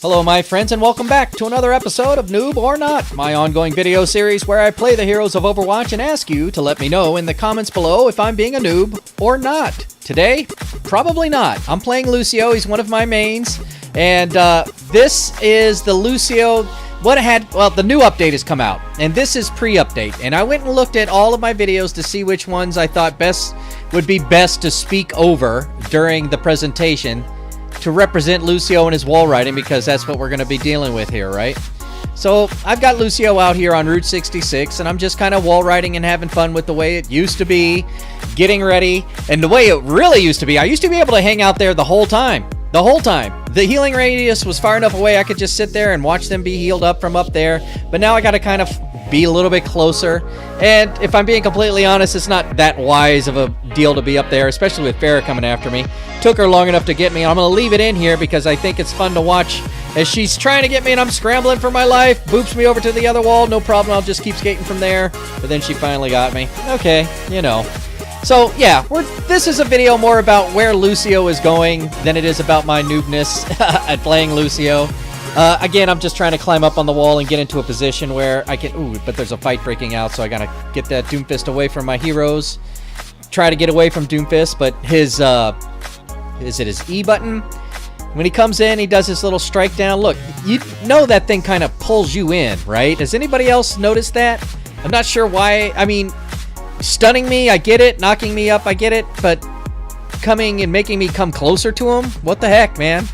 Hello my friends and welcome back to another episode of Noob or Not, my ongoing video series where I play the heroes of Overwatch and ask you to let me know in the comments below if I'm being a noob or not. Today, probably not. I'm playing Lucio, he's one of my mains, and this is the Lucio, the new update has come out, and this is pre-update, and I went and looked at all of my videos to see which ones I thought would be best to speak over during the presentation to represent Lucio and his wall riding, because that's what we're going to be dealing with here, right? So I've got Lucio out here on Route 66, and I'm just kind of wall riding and having fun with the way it used to be, getting ready, and the way it really used to be. I used to be able to hang out there the whole time. The whole time. The healing radius was far enough away I could just sit there and watch them be healed up from up there, but now I got to kind of be a little bit closer, and if I'm being completely honest, it's not that wise of a deal to be up there, especially with Farrah coming after me. Took her long enough to get me. I'm going to leave it in here because I think it's fun to watch as she's trying to get me and I'm scrambling for my life. Boops me over to the other wall, no problem, I'll just keep skating from there, but then she finally got me. Okay, you know. So yeah, this is a video more about where Lucio is going than it is about my noobness at playing Lucio. Again, I'm just trying to climb up on the wall and get into a position where I can... Ooh, but there's a fight breaking out, so I gotta get that Doomfist away from my heroes. Try to get away from Doomfist, but his... is it his E button? When he comes in, he does his little strike down. Look, you know that thing kind of pulls you in, right? Has anybody else noticed that? I'm not sure why. I mean, stunning me, I get it. Knocking me up, I get it. But coming and making me come closer to him? What the heck, man?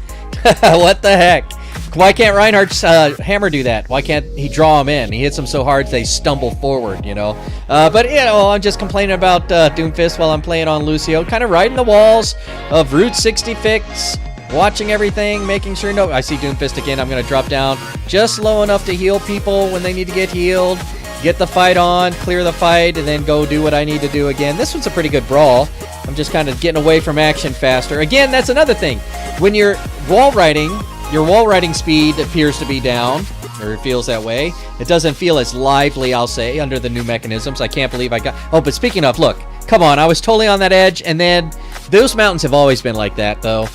What the heck? Why can't Reinhardt's hammer do that? Why can't he draw him in? He hits them so hard they stumble forward, you know? But, you know, I'm just complaining about Doomfist while I'm playing on Lucio. Kind of riding the walls of Route 66, watching everything, making sure... No, I see Doomfist again. I'm going to drop down just low enough to heal people when they need to get healed. Get the fight on, clear the fight, and then go do what I need to do again. This one's a pretty good brawl. I'm just kind of getting away from action faster. Again, that's another thing. When you're wall riding... Your wall riding speed appears to be down, or it feels that way. It doesn't feel as lively, I'll say, under the new mechanisms. I can't believe I got... Oh, but speaking of, look, come on, I was totally on that edge, and then those mountains have always been like that, though.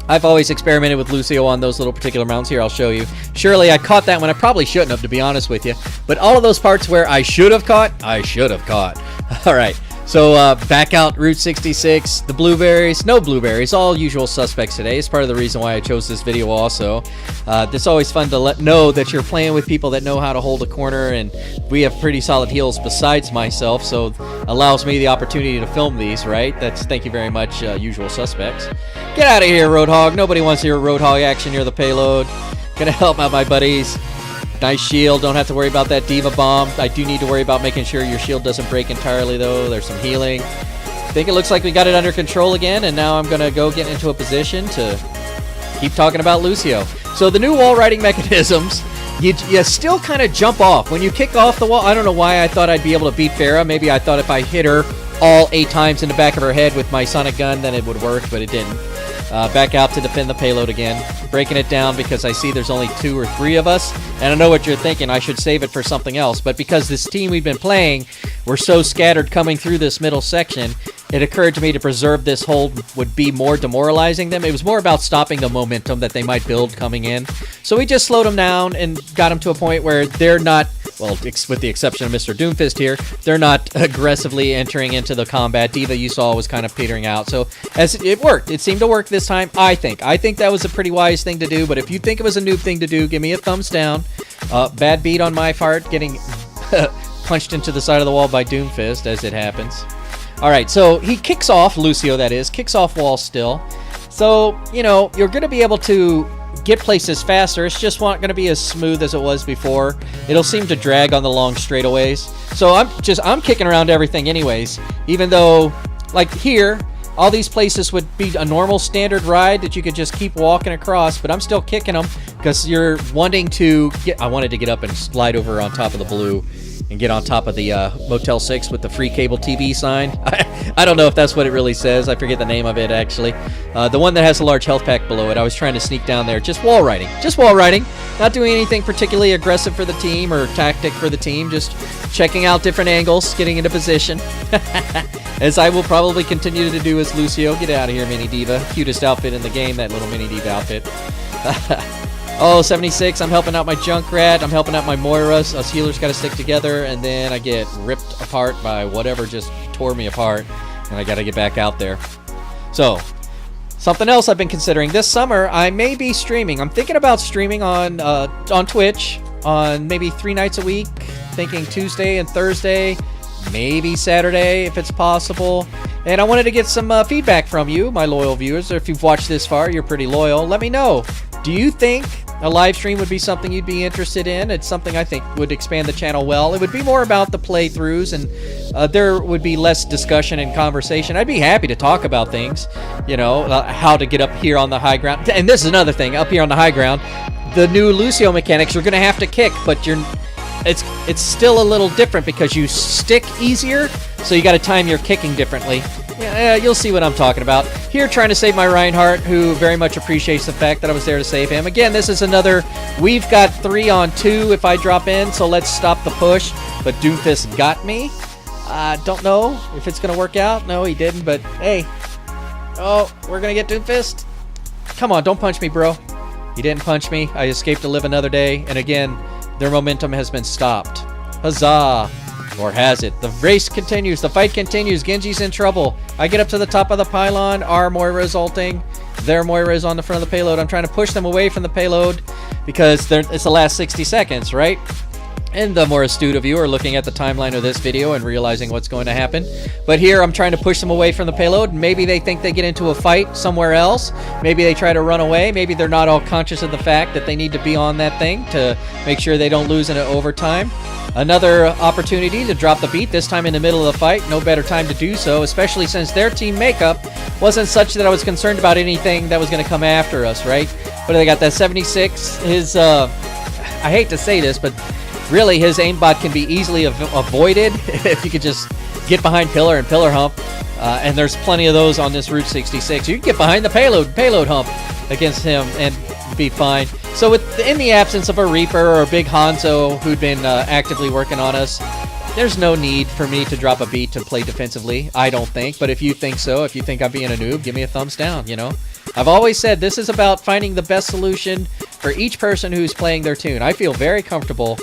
I've always experimented with Lucio on those little particular mountains. Here, I'll show you. Surely I caught that one. I probably shouldn't have, to be honest with you. But all of those parts where I should have caught, I should have caught. All right. So back out Route 66, the blueberries, no blueberries, all usual suspects today. It's part of the reason why I chose this video also. It's always fun to know that you're playing with people that know how to hold a corner, and we have pretty solid heals besides myself, so allows me the opportunity to film these, right? Thank you very much, usual suspects. Get out of here, Roadhog. Nobody wants to hear Roadhog action near the payload. Gonna help out my buddies. Nice shield, don't have to worry about that Diva Bomb. I do need to worry about making sure your shield doesn't break entirely, though. There's some healing. I think it looks like we got it under control again, and now I'm going to go get into a position to keep talking about Lucio. So the new wall riding mechanisms, you still kind of jump off. When you kick off the wall, I don't know why I thought I'd be able to beat Farrah. Maybe I thought if I hit her all 8 times in the back of her head with my sonic gun, then it would work, but it didn't. Back out to defend the payload again. Breaking it down because I see there's only 2 or 3 of us. And I know what you're thinking. I should save it for something else. But because this team we've been playing, we're so scattered coming through this middle section, it occurred to me to preserve this hold would be more demoralizing them. It was more about stopping the momentum that they might build coming in. So we just slowed them down and got them to a point where they're not... Well, with the exception of Mr. Doomfist here, they're not aggressively entering into the combat. Diva, you saw, was kind of petering out. So as it worked. It seemed to work this time, I think. I think that was a pretty wise thing to do, but if you think it was a noob thing to do, give me a thumbs down. Bad beat on my part, getting punched into the side of the wall by Doomfist, as it happens. All right, so he kicks off, Lucio that is, kicks off wall still. So, you know, you're going to be able to get places faster. It's just not going to be as smooth as it was before. It'll seem to drag on the long straightaways. So I'm kicking around everything anyways, even though, like here, all these places would be a normal standard ride that you could just keep walking across, but I'm still kicking them because you're wanting to get... I wanted to get up and slide over on top of the blue and get on top of the Motel 6 with the free cable TV sign. I don't know if that's what it really says. I forget the name of it, actually. The one that has a large health pack below it. I was trying to sneak down there. Just wall riding. Just wall riding. Not doing anything particularly aggressive for the team or tactic for the team. Just checking out different angles, getting into position. As I will probably continue to do as Lucio. Get out of here, Mini Diva. Cutest outfit in the game, that little Mini Diva outfit. Oh, 76, I'm helping out my Junkrat, I'm helping out my Moira. Us healers gotta stick together, and then I get ripped apart by whatever just tore me apart, and I gotta get back out there. So, something else I've been considering. This summer, I may be streaming. I'm thinking about streaming on Twitch on maybe 3 nights a week, thinking Tuesday and Thursday, maybe Saturday if it's possible. And I wanted to get some feedback from you, my loyal viewers. If you've watched this far, you're pretty loyal. Let me know. Do you think a live stream would be something you'd be interested in? It's something I think would expand the channel well. It would be more about the playthroughs, and there would be less discussion and conversation. I'd be happy to talk about things, you know, how to get up here on the high ground. And this is another thing, up here on the high ground, the new Lucio mechanics, you're going to have to kick, but it's still a little different because you stick easier, so you got to time your kicking differently. Yeah, you'll see what I'm talking about. Here trying to save my Reinhardt, who very much appreciates the fact that I was there to save him. Again, this is another, we've got 3 on 2 if I drop in, so let's stop the push. But Doomfist got me. Don't know if it's going to work out. No, he didn't, but hey. Oh, we're going to get Doomfist. Come on, don't punch me, bro. He didn't punch me. I escaped to live another day. And again, their momentum has been stopped. Huzzah. Or has it? The race continues. The fight continues. Genji's in trouble. I get up to the top of the pylon. Our Moira is ulting. Their Moira is on the front of the payload. I'm trying to push them away from the payload because it's the last 60 seconds, right? And the more astute of you are looking at the timeline of this video and realizing what's going to happen. But here I'm trying to push them away from the payload. Maybe they think they get into a fight somewhere else. Maybe they try to run away. Maybe they're not all conscious of the fact that they need to be on that thing to make sure they don't lose in an overtime. Another opportunity to drop the beat, this time in the middle of the fight. No better time to do so, especially since their team makeup wasn't such that I was concerned about anything that was going to come after us, right? But they got that 76. His, I hate to say this, but really his aimbot can be easily avoided if you could just get behind pillar and pillar hump. And there's plenty of those on this Route 66. You can get behind the payload hump against him and be fine. So in the absence of a Reaper or a big Hanzo who'd been actively working on us, there's no need for me to drop a beat to play defensively, I don't think. But if you think so, if you think I'm being a noob, give me a thumbs down, you know? I've always said this is about finding the best solution for each person who's playing their tune. I feel very comfortable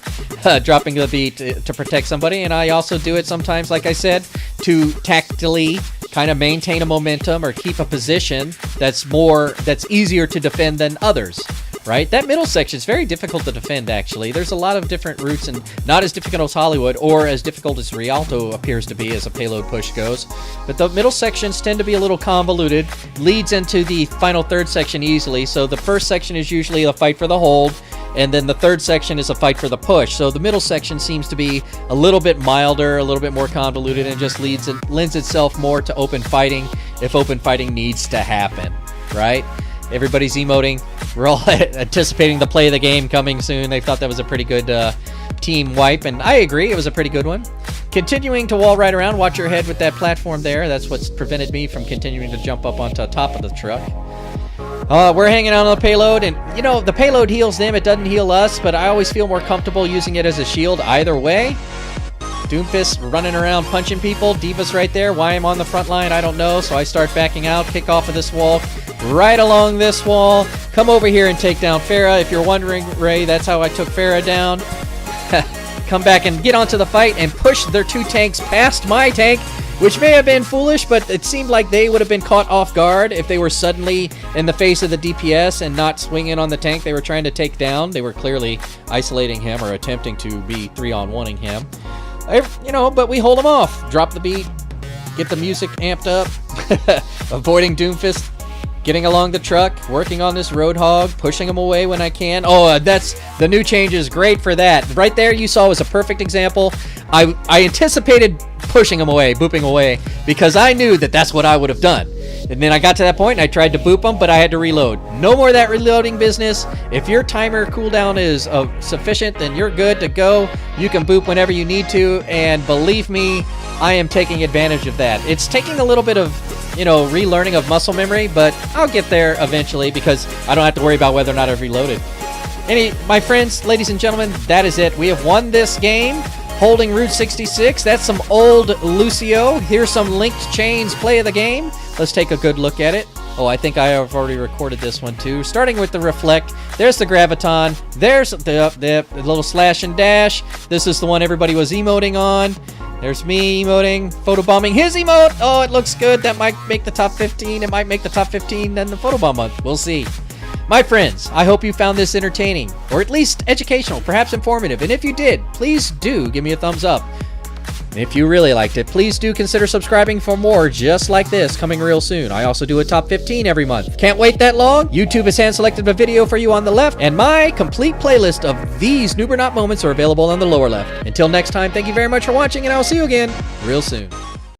dropping the beat to protect somebody, and I also do it sometimes, like I said, to tactically kind of maintain a momentum or keep a position that's easier to defend than others, right? That middle section is very difficult to defend, actually. There's a lot of different routes, and not as difficult as Hollywood or as difficult as Rialto appears to be as a payload push goes. But the middle sections tend to be a little convoluted, leads into the final third section easily. So the first section is usually a fight for the hold, and then the third section is a fight for the push. So the middle section seems to be a little bit milder, a little bit more convoluted, and just lends itself more to open fighting if open fighting needs to happen, right? Everybody's emoting. We're all anticipating the play of the game coming soon. They thought that was a pretty good team wipe, and I agree, it was a pretty good one. Continuing to wall right around, watch your head with that platform there. That's what's prevented me from continuing to jump up onto the top of the truck. We're hanging out on the payload, and you know, the payload heals them, it doesn't heal us, but I always feel more comfortable using it as a shield either way. Doomfist running around punching people. Diva's right there. Why I'm on the front line, I don't know. So I start backing out, kick off of this wall, right along this wall. Come over here and take down Pharah. If you're wondering, Ray, that's how I took Pharah down. Come back and get onto the fight and push their 2 tanks past my tank, which may have been foolish, but it seemed like they would have been caught off guard if they were suddenly in the face of the DPS and not swinging on the tank they were trying to take down. They were clearly isolating him or attempting to be 3-on-1ing him. You know, but we hold them off. Drop the beat, get the music amped up, avoiding Doomfist, getting along the truck, working on this Roadhog, pushing him away when I can. Oh, that's the new change is great for that. Right there you saw was a perfect example. I anticipated pushing him away, booping away, because I knew that that's what I would have done. And then I got to that point and I tried to boop him, but I had to reload. No more of that reloading business. If your timer cooldown is sufficient, then you're good to go. You can boop whenever you need to, and believe me, I am taking advantage of that. It's taking a little bit of, you know, relearning of muscle memory, but I'll get there eventually because I don't have to worry about whether or not I've reloaded. My friends, ladies and gentlemen, that is it. We have won this game, holding Route 66. That's some old Lucio. Here's some linked chains play of the game. Let's take a good look at it. Oh, I think I have already recorded this one too. Starting with the reflect. There's the graviton. There's the little slash and dash. This is the one everybody was emoting on. There's me emoting, photobombing his emote. Oh, it looks good. That might make the top 15. It might make the top 15 then the photobomb month. We'll see. My friends, I hope you found this entertaining, or at least educational, perhaps informative. And if you did, please do give me a thumbs up. And if you really liked it, please do consider subscribing for more just like this coming real soon. I also do a top 15 every month. Can't wait that long? YouTube has hand-selected a video for you on the left, and my complete playlist of these Noob or Not moments are available on the lower left. Until next time, thank you very much for watching, and I'll see you again real soon.